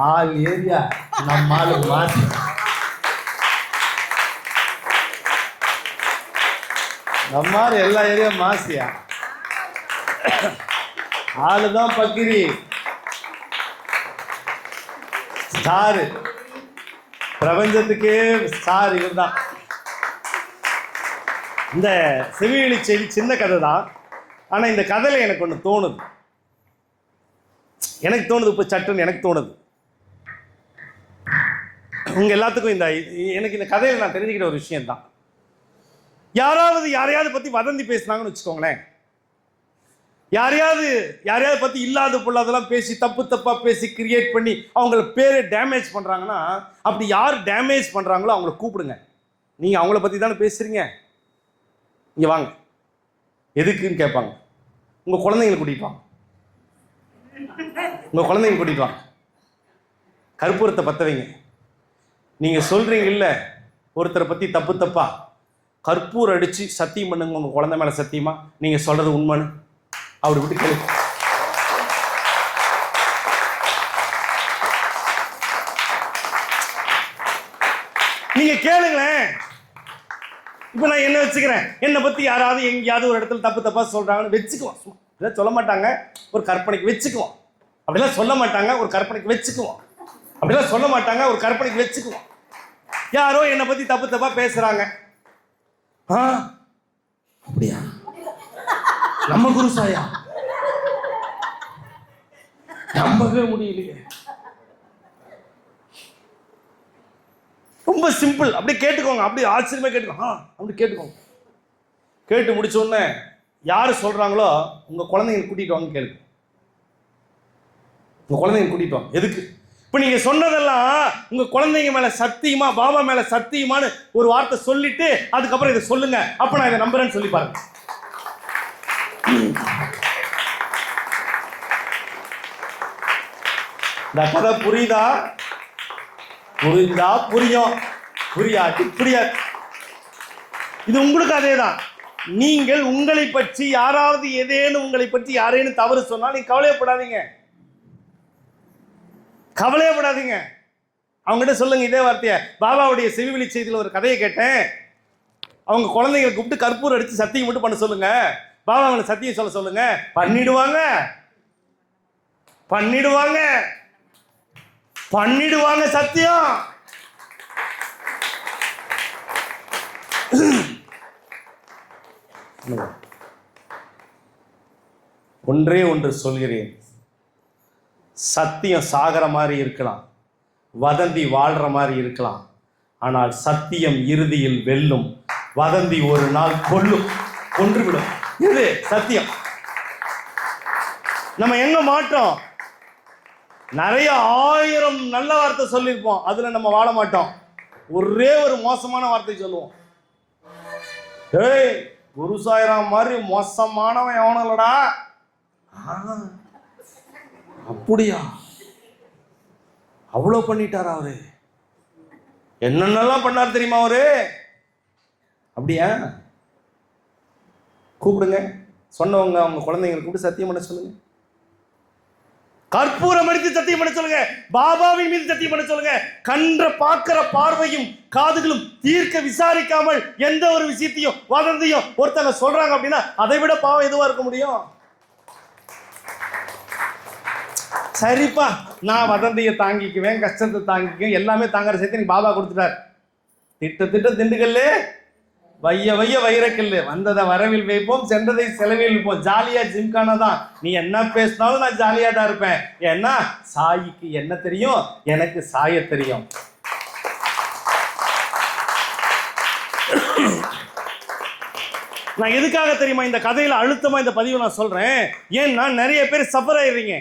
ஆல் ஏரியா நம்ம ஆளு மாசி, நம்ம எல்லா ஏரியா மாசியா, ஆளுதான் பக்கிரி ஸ்டாரு, பிரபஞ்சத்துக்கே ஸ்டார் இவர் தான். இந்த செவியொலி செய்தி சின்ன கதை தான், ஆனால் இந்த கதையில் எனக்கு ஒன்று தோணுது, இப்போ சட்டுன்னு எனக்கு தோணுது. உங்க எல்லாத்துக்கும் எனக்கு இந்த கதையில் நான் தெரிஞ்சுக்கிட்ட ஒரு விஷயம் தான். யாரையாவது பற்றி வதந்தி பேசுனாங்கன்னு வச்சுக்கோங்களேன், யாரையாவது பற்றி இல்லாத பொல்லாதெல்லாம் பேசி தப்பாக பேசி கிரியேட் பண்ணி அவங்கள பேரை டேமேஜ் பண்ணுறாங்கன்னா, அப்படி யார் டேமேஜ் பண்ணுறாங்களோ அவங்கள கூப்பிடுங்க. நீங்கள் அவங்கள பற்றி தானே பேசுகிறீங்க, இங்கே வாங்க, எதுக்குன்னு கேட்பாங்க. உங்கள் குழந்தைங்களை கூட்டிகிட்டு வாங்க, கற்பூரத்தை பற்ற வைங்க. நீங்கள் சொல்கிறீங்க இல்லை ஒருத்தரை பற்றி தப்பா கற்பூரம் அடித்து சத்தியம் பண்ணுங்க, உங்கள் குழந்தை மேலே சத்தியமா நீங்கள் சொல்கிறது உண்மைன்னு அப்படி விட்டு கேளு. நீங்கள் கேளுங்களேன். இப்போ நான் என்ன வச்சுக்கிறேன், என்னை பற்றி யாராவது எங்கேயாவது ஒரு இடத்துல தப்பாக சொல்கிறாங்கன்னு வச்சுக்குவோம். இதெல்லாம் சொல்ல மாட்டாங்க, ஒரு கற்பனைக்கு வச்சுக்குவோம். அப்படிலாம் சொல்ல மாட்டாங்க, ஒரு கற்பனைக்கு வச்சுக்குவோம். அப்படிலாம் சொல்ல மாட்டாங்க, ஒரு கற்பனைக்கு வச்சுக்குவோம். யாரோ என்னை பற்றி தப்பாக பேசுகிறாங்க, அப்படியா நம்ம குரு சாயா, நம்பவே முடியலையே. ரொம்ப சிம்பிள், அப்படியே கேட்டுக்கோங்க, அப்படியே ஆச்சரியமா கேட்டுக்கோங்க, அப்படி கேட்டுக்கோங்க. கேட்டு முடிச்ச உடனே யாரு சொல்றாங்களோ உங்க குழந்தைங்க கூட்டிட்டு வாங்க கேளுங்க. உங்க குழந்தைங்க கூட்டிட்டு வாங்க. எதுக்கு? இப்போ நீங்க சொன்னதெல்லாம் உங்க குழந்தைங்க மேல சத்தியமா, பாபா மேல சத்தியமானு ஒரு வார்த்தை சொல்லிட்டு அதுக்கப்புறம் இதை சொல்லுங்க, அப்ப நான் இதை நம்புறேன்னு சொல்லி பாருங்க. இந்த கதை புரியுதா? புரிந்தா புரியும், புரியாட்டி புரியாது. இது உங்களுக்கு அதே தான். நீங்கள் உங்களை பற்றி யாராவது ஏதேனும் உங்களை பற்றி யாரேனும் தவறு சொன்னால் நீங்க கவலையப்படாதீங்க. அவங்ககிட்ட சொல்லுங்க இதே வார்த்தைய. பாபாவுடைய செவிவெளி செய்தியில் ஒரு கதையை கேட்டேன். அவங்க குழந்தைங்களை கூப்பிட்டு கற்பூரம் அடித்து சத்தியம் மட்டும் பண்ண சொல்லுங்க, பாபா அவங்களை சத்தியம் சொல்ல சொல்லுங்க, பண்ணிடுவாங்க சத்தியம். ஒன்றே ஒன்று சொல்கிறேன், சத்தியம் சாகிற மாதிரி இருக்கலாம், வதந்தி வாழ்ற மாதிரி இருக்கலாம், ஆனால் சத்தியம் இறுதியில் வெல்லும். வதந்தி ஒரு நாள் கொன்றுவிடும். இது சத்தியம். நம்ம எங்க மாட்டோம்? நிறைய 1000 நல்ல வார்த்தை சொல்லியிருப்போம், அதுல நம்ம வாழ மாட்டோம். ஒரே ஒரு மோசமான வார்த்தை சொல்லுவோம். ஏய், குரு சாய்ராம் மாதிரி மோசமானவன் எவனும் இல்லடா. அப்படியா? அவ்வளோ பண்ணிட்டாரா அவரு? என்னென்னலாம் பண்ணார் தெரியுமா அவரு? அப்படியா? கூப்பிடுங்க, சொன்னவங்க அவங்க குழந்தைங்களை கூப்பிட்டு சத்தியம் பண்ண சொல்லுங்க. கற்பூரம் அடித்து சத்தியம் பண்ண சொல்லுங்க. பாபாவின் மீது சத்தியம் பண்ண சொல்லுங்க. கன்ற பார்க்கிற பார்வையும் காதுகளும் தீர்க்க விசாரிக்காமல் எந்த ஒரு விஷயத்தையும் வதந்தியும் ஒருத்தங்க சொல்றாங்க அப்படின்னா அதை விட பாவம் எதுவா இருக்க முடியும்? சரிப்பா, நான் வதந்தியை தாங்கிக்குவேன், கஷ்டத்தை தாங்கிக்குவேன், எல்லாமே தாங்கிற சேர்த்து நீ பாபா கொடுத்துட்டார். திட்ட திண்டுக்கல்லு, வைய வைரக்கல்லு, வந்ததை வரவில் வைப்போம், சென்றதை செலவில் வைப்போம். ஜாலியா ஜிம்கானா தான். நீ என்ன பேசினாலும் நான் ஜாலியா தான் இருப்பேன். ஏன்னா சாய்க்கு என்ன தெரியும், எனக்கு சாய தெரியும். நான் எதுக்காக தெரியுமா இந்த கதையில அழுத்தமா இந்த பதிவு நான் சொல்றேன்? ஏன்னா நிறைய பேர் சஃபர் ஆயிடுறீங்க,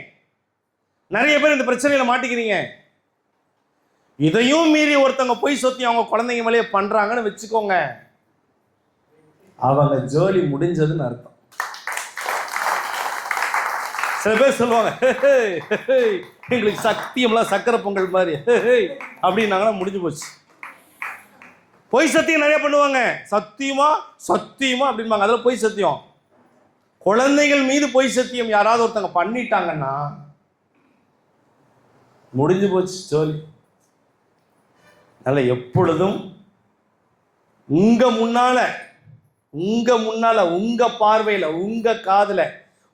நிறைய பேர் இந்த பிரச்சனையில மாட்டிக்கிறீங்க. இதையும் மீறி ஒருத்தவங்க பொய் சொத்தி அவங்க குழந்தைங்க மேலேயே பண்றாங்கன்னு வச்சுக்கோங்க, அவங்க ஜோலி முடிஞ்சதுன்னு அர்த்தம். சில பேர் சொல்லுவாங்க, எங்களுக்கு சத்தியம்லாம் சக்கரை பொங்கல் மாதிரி அப்படின்னாங்கன்னா முடிஞ்சு போச்சு. பொய் சத்தியம் நிறைய பண்ணுவாங்க. சத்தியமா சத்தியமா அப்படின்பாங்க, அதில் பொய் சத்தியம். குழந்தைகள் மீது பொய் சத்தியம் யாராவது ஒருத்தங்க பண்ணிட்டாங்கன்னா முடிஞ்சு போச்சு ஜோலி. அதனால எப்பொழுதும் உங்க முன்னால உங்க பார்வையில உங்க காதுல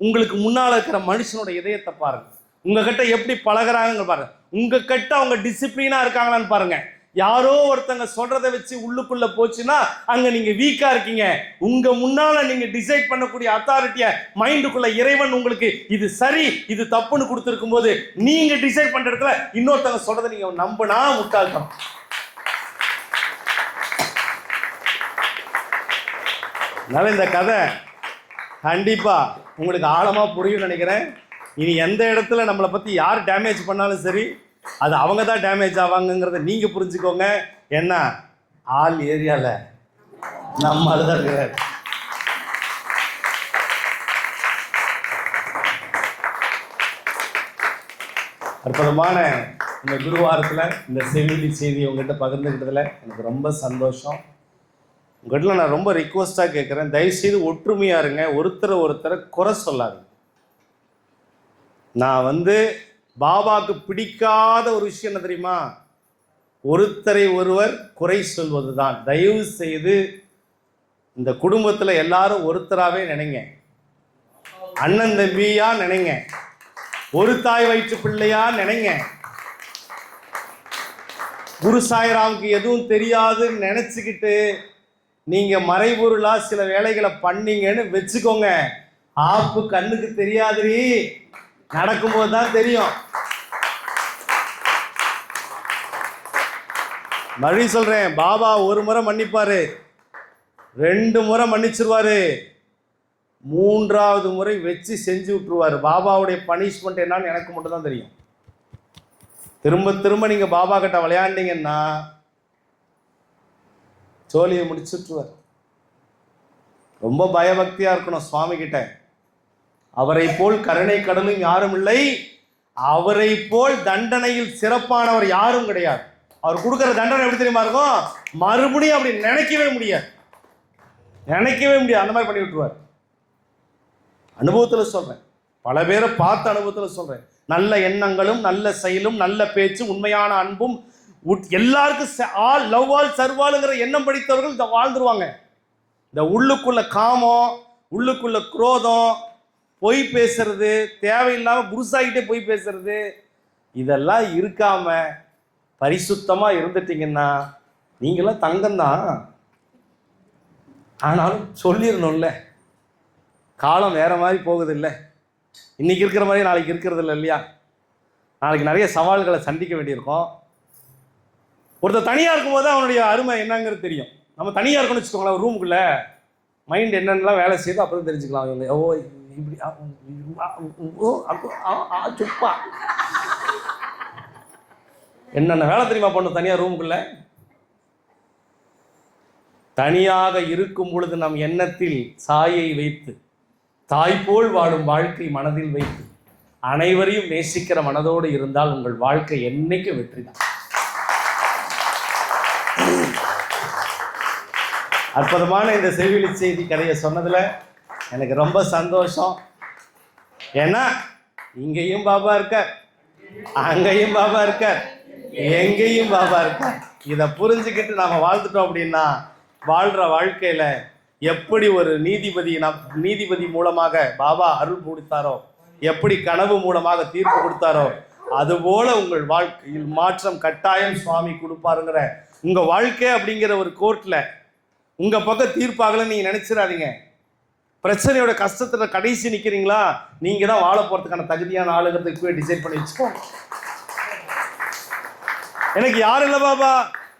உங்களுக்கு முன்னால இருக்கிற மனுஷனோட இதயத்தை பாருங்க. உங்ககிட்ட எப்படி பழகுறாங்க பாருங்க. உங்ககிட்ட அவங்க டிசிப்ளினா இருக்காங்களான்னு பாருங்க. யாரோ ஒருத்தங்க சொல்றதை வச்சு உள்ளுக்குள்ள போச்சுன்னா அங்க நீங்க வீக்கா இருக்கீங்க. உங்க முன்னால நீங்க டிசைட் பண்ணக்கூடிய அத்தாரிட்டிய மைண்டுக்குள்ள இறைவன் உங்களுக்கு இது சரி இது தப்புன்னு கொடுத்துருக்கும் போது நீங்க டிசைட் பண்ற இடத்துல இன்னொருத்தங்க சொல்றதை நீங்க நம்பினா முட்டாள்தனம். அதனால இந்த கதை கண்டிப்பா உங்களுக்கு ஆழமா புரியும் நினைக்கிறேன். இனி எந்த இடத்துல நம்மளை பத்தி யார் டேமேஜ் பண்ணாலும் சரி, அது அவங்க தான் டேமேஜ் ஆவாங்கிறத நீங்க புரிஞ்சுக்கோங்க. என்ன ஆல் ஏரியால நம்ம தான் இருக்கிறார். அற்புதமான இந்த குருவாரத்தில் இந்த செவிலி செய்தி உங்ககிட்ட பகிர்ந்துக்கிட்டதில் எனக்கு ரொம்ப சந்தோஷம். உங்கள்கிட்ட நான் ரொம்ப ரிக்வஸ்டாக கேட்குறேன், தயவுசெய்து ஒற்றுமையாக இருங்க, ஒருத்தரை குறை சொல்லாதுங்க. நான் பாபாவுக்கு பிடிக்காத ஒரு விஷயம் என்ன தெரியுமா? ஒருத்தரை ஒருவர் குறை சொல்வது தான். தயவு செய்து இந்த குடும்பத்தில் எல்லாரும் ஒருத்தராகவே நினைங்க, அண்ணன் தம்பியா நினைங்க, ஒரு தாய் வயிற்று பிள்ளையா நினைங்க. குரு சாய்ராமுக்கு எதுவும் தெரியாதுன்னு நினைச்சுக்கிட்டு நீங்க மறைபொருளா சில வேலைகளை பண்ணீங்கன்னு வச்சுக்கோங்க, ஆப்பு கண்ணுக்கு தெரியாதுரி, நடக்கும்போது தான் தெரியும். மறுபடியும் சொல்றேன், பாபா ஒரு முறை மன்னிப்பாரு, 2 முறை மன்னிச்சிருவாரு, 3வது முறை வச்சு செஞ்சு விட்டுருவாரு. பாபாவுடைய பனிஷ்மெண்ட் என்னன்னு எனக்கு மட்டும் தான் தெரியும். திரும்ப திரும்ப நீங்க பாபா கிட்ட விளையாண்டீங்கன்னா சோழியை முடிச்சுட்டுருவார். ரொம்ப பயபக்தியா இருக்கணும் சுவாமி கிட்ட. அவரை போல் கருணை கடலும் யாரும் இல்லை, அவரை போல் தண்டனையில் சிறப்பானவர் யாரும் கிடையாது. அவர் கொடுக்குற தண்டனை எப்படி தெரியுமா இருக்கும்? மறுபடியும் அப்படி நினைக்கவே முடியாது. அந்த மாதிரி பண்ணி விட்டுருவார். அனுபவத்தில் சொல்றேன், பல பேரை பார்த்த அனுபவத்தில் சொல்றேன். நல்ல எண்ணங்களும் நல்ல செயலும் நல்ல பேச்சும் உண்மையான அன்பும் எல்லாருக்கும் ஆல் லவ் ஆல் சர்வாலுங்கிற எண்ணம் படித்தவர்கள் இதை வாழ்ந்துருவாங்க. இந்த உள்ளுக்குள்ள காமம், உள்ளுக்குள்ள குரோதம், பொய் பேசுறது, தேவையில்லாம புருஷாகிட்டே பொய் பேசுறது, இதெல்லாம் இருக்காம பரிசுத்தமா இருந்துட்டீங்கன்னா நீங்களாம் தங்கம்தான். ஆனாலும் சொல்லிடணும்ல, காலம் வேற மாதிரி போகுது இல்லை, இன்னைக்கு இருக்கிற மாதிரி நாளைக்கு இருக்கிறது இல்லை இல்லையா? நாளைக்கு நிறைய சவால்களை சந்திக்க வேண்டியிருக்கும். ஒருத்தர் தனியாக இருக்கும்போது அவனுடைய அருமை என்னங்கிறது தெரியும். நம்ம தனியாக இருக்கணும்னு வச்சுக்கோங்களேன், ரூமுக்குள்ளே மைண்ட் என்னென்னலாம் வேலை செய்யுதோ அப்புறம் தெரிஞ்சுக்கலாம். இவங்க ஓ இப்படி சுப்பா என்னென்ன வேலை தெரியுமா பண்ணும் தனியாக ரூமுக்குள்ள. தனியாக இருக்கும் பொழுது நம் எண்ணத்தில் சாயை வைத்து தாய்போல் வாழும் வாழ்க்கை மனதில் வைத்து அனைவரையும் நேசிக்கிற மனதோடு இருந்தால் உங்கள் வாழ்க்கை என்னைக்கு வெற்றி தான். அற்புதமான இந்த செவிலி செய்தி கதையை சொன்னதுல எனக்கு ரொம்ப சந்தோஷம். ஏன்னா இங்கேயும் பாபா இருக்கார், அங்கேயும் பாபா இருக்கார், எங்கேயும் பாபா இருக்கார். இதை புரிஞ்சுக்கிட்டு நாம வாழ்ந்துட்டோம் அப்படின்னா வாழ்ற வாழ்க்கையில எப்படி ஒரு நீதிபதி மூலமாக பாபா அருள் கொடுத்தாரோ, எப்படி கனவு மூலமாக தீர்ப்பு கொடுத்தாரோ, அதுபோல உங்கள் வாழ்க்கையில் மாற்றம் கட்டாயம் சுவாமி கொடுப்பாருங்கிற உங்க வாழ்க்கை அப்படிங்கிற ஒரு கோர்ட்ல உங்க பக்கம் தீர்ப்பாகல நீங்க நினைச்சிடாதீங்க. பிரச்சனையோட கஷ்டத்துல கடைசி நிக்கிறீங்களா, நீங்க தான் வாழ போறதுக்கான தகுதியான ஆளுங்கிறதுக்கு போய் டிசைட் பண்ணி வச்சுக்கோங்க. எனக்கு யாரும் இல்லை பாபா,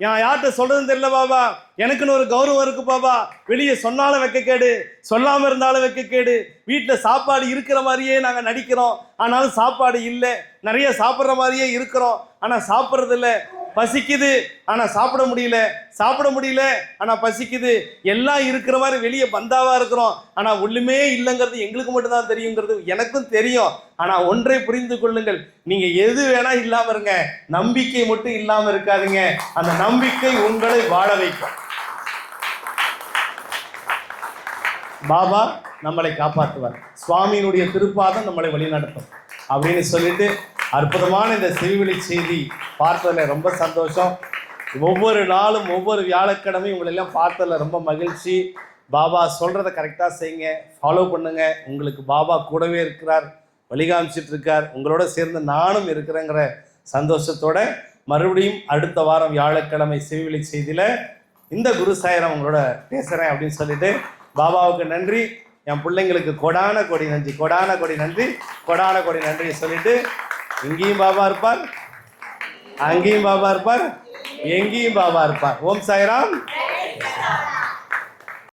யார்கிட்ட சொல்றதுன்னு தெரியல பாபா, எனக்குன்னு ஒரு கௌரவம் இருக்கு பாபா, வெளியே சொன்னாலும் வெக்க கேடு, சொல்லாம இருந்தாலும் வெக்க கேடு, வீட்டில் சாப்பாடு இருக்கிற மாதிரியே நாங்கள் நடிக்கிறோம் ஆனாலும் சாப்பாடு இல்லை, நிறைய சாப்பிட்ற மாதிரியே இருக்கிறோம் ஆனால் சாப்பிட்றது இல்லை, பசிக்குது ஆனா சாப்பிட முடியல ஆனா பசிக்குது, எல்லாம் இருக்கிற மாதிரி வெளியே பந்தாவா இருக்கிறோம் ஆனா ஒண்ணுமே இல்லைங்கிறது எங்களுக்கு மட்டும்தான் தெரியுங்கிறது எனக்கும் தெரியும். ஆனா ஒன்றை புரிந்து கொள்ளுங்கள், நீங்க எது வேணா இல்லாம இருங்க, நம்பிக்கை மட்டும் இல்லாம இருக்காதுங்க. அந்த நம்பிக்கை உங்களை வாழ வைக்கும். பாபா நம்மளை காப்பாற்றுவார், சுவாமியினுடைய திருப்பாதம் நம்மளை வழிநடத்தும் அப்படின்னு சொல்லிட்டு அற்புதமான இந்த செவிவெளி செய்தி பார்த்ததில் ரொம்ப சந்தோஷம். ஒவ்வொரு நாளும் ஒவ்வொரு வியாழக்கிழமையும் உங்களெல்லாம் பார்த்ததில் ரொம்ப மகிழ்ச்சி. பாபா சொல்கிறத கரெக்டாக செய்யுங்க, ஃபாலோ பண்ணுங்க. உங்களுக்கு பாபா கூடவே இருக்கிறார், வழிகாமிச்சிட்டு இருக்கார், உங்களோட சேர்ந்து நானும் இருக்கிறேங்கிற சந்தோஷத்தோட மறுபடியும் அடுத்த வாரம் வியாழக்கிழமை செவிவெளி செய்தியில் இந்த குரு சாயிரம் உங்களோட பேசுகிறேன் அப்படின்னு சொல்லிட்டு பாபாவுக்கு நன்றி, என் பிள்ளைங்களுக்கு கொடான கொடி நன்றி, கொடான கொடி நன்றி, கொடான கொடி நன்றி சொல்லிட்டு இங்கேயும் பாபா இருப்பார், அங்கேயும் பாபா இருப்பார், எங்கேயும் பாபா இருப்பார். ஓம் சாய்ராம்.